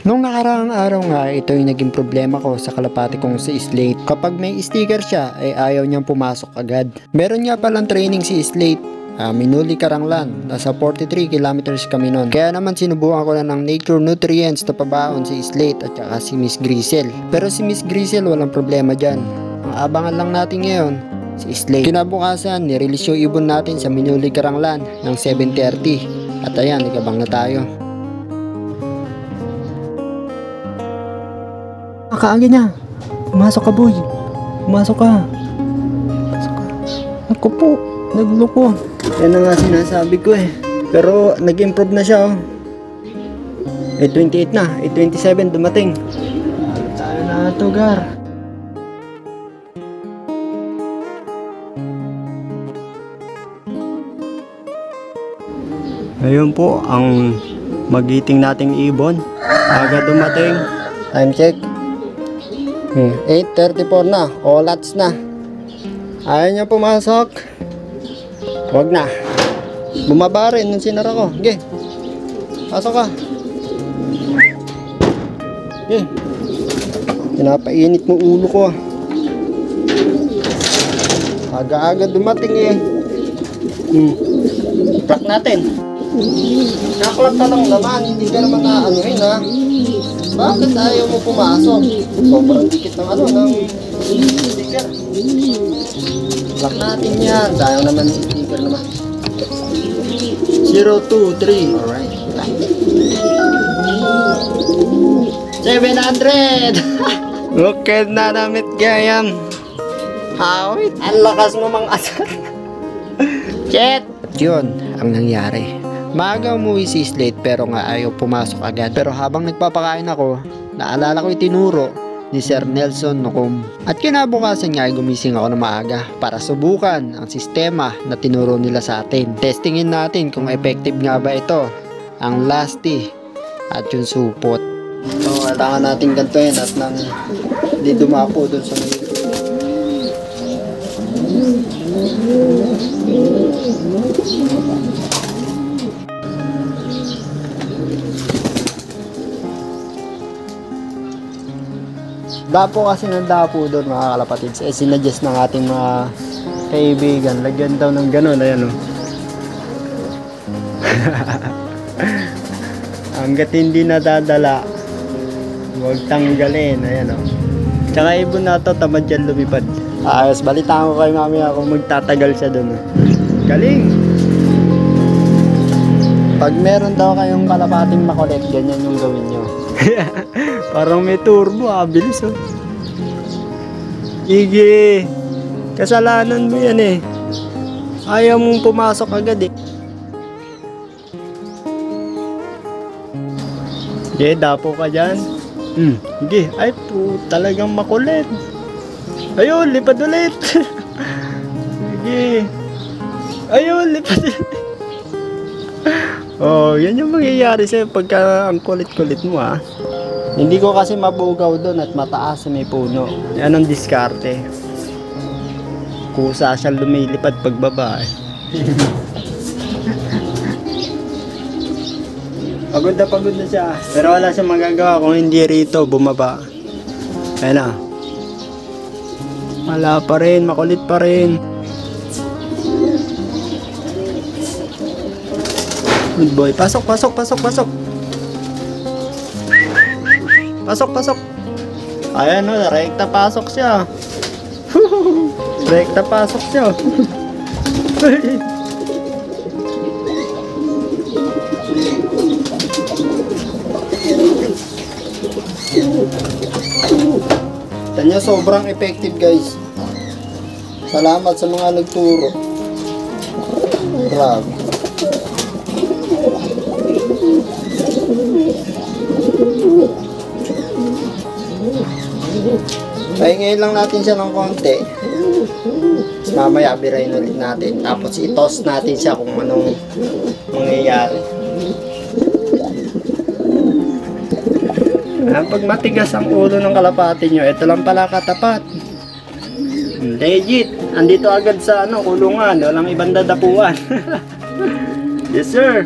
Nung nakaraang araw nga, ito yung naging problema ko sa kalapati kong si Slate. Kapag may sticker siya, ay ayaw niyang pumasok agad. Meron nga palang training si Slate. Minuli Karanglan, nasa 43 kilometers kami nun. Kaya naman sinubukan ko na ng Nature Nutrients na pabaon si Slate at saka si Miss Grizel. Pero si Miss Grizel walang problema dyan. Ang abangan lang natin ngayon, si Slate. Kinabukasan, nirelease yung ibon natin sa Minuli Karanglan ng 7:30. At ayan, nagabang na tayo. Kakaagi niya. Pumasok ka, boy. Pumasok ka. Ako po, nagloko. Yan na nga sinasabi ko eh. Pero nag-improve na siya oh. 8:28 na, 8:27 dumating. Tayo na ito, Gar. Ngayon po ang magiting nating ibon. Aga dumating. Time check. 8:34 na. Olats na. Ayaw niya pumasok. Huwag na. Bumaba rin nung sinara ko. Okay. Pasok ka. Okay. Pinapainit mo ulo ko. Aga-aga dumating eh. Track natin. Naklap ka lang naman. Hindi ka naman na-anuhin ha. Bakit ayaw mo pumasok? Sobrang dikit ng ng sticker. Lock natin yan. Sayang naman yung sticker naman. 023. Alright. 700! Okay na damit gayam. Hawit. Ang lakas mo mang asar. Chet! Yun ang nangyari. Maaga umuwi si Slate pero nga ayaw pumasok agad. Pero habang nagpapakain ako, naalala ko yung tinuro ni Sir Nelson Nukum. At kinabukasan nga ay gumising ako na maaga para subukan ang sistema na tinuro nila sa atin. Testingin natin kung effective nga ba ito, ang lasty at yung supot. So kailangan natin gantuin at nang hindi dumapo dun sa may dapo kasi ng dapo doon mga kalapatids. Sinadjust ng ating mga kaibigan. Lagyan daw ng ganun. Ayan o. Hanggat hindi nadadala, huwag tanggalin. Ayan o. Tsaka ibon na to, tamad yan lumipad. Ayos, balitaan ko kay mami kung magtatagal siya doon. Galing! Pag meron daw kayong kalapating makulit, ganyan yung gawin nyo. Parang may turbo, bilis oh. Ige, kasalanan mo yan eh. Ayaw mong pumasok agad eh. Sige, dapo ka dyan. Sige, ay po, talagang makulit. Ayun, lipad ulit. Sige. Ayun, lipad ulit. Oh, yan yung mangyayari sa'yo pagka ang kulit-kulit mo ah. Hindi ko kasi mabugaw doon at mataas sa may puno. Yan ang diskarte. Kusa siya lumilipad pagbaba eh. Pagod na siya. Pero wala siyang magagawa kung hindi rito bumaba. Ayan na. Wala pa rin, makulit pa rin. Good boy. Pasok. Pasok. Ayan o, rekta pasok siya. Rekta pasok siya. Tanya, sobrang effective guys. Salamat sa mga nagturo. Grabe. Pahingayin lang natin siya ng konti. Mamaya birayin ulit natin. Tapos i-toss natin siya kung anong mangyayari. Pag matigas ang ulo ng kalapati nyo, ito lang pala katapat. Legit. Andito agad sa kulungan. Walang ibang dadapuan. Yes sir.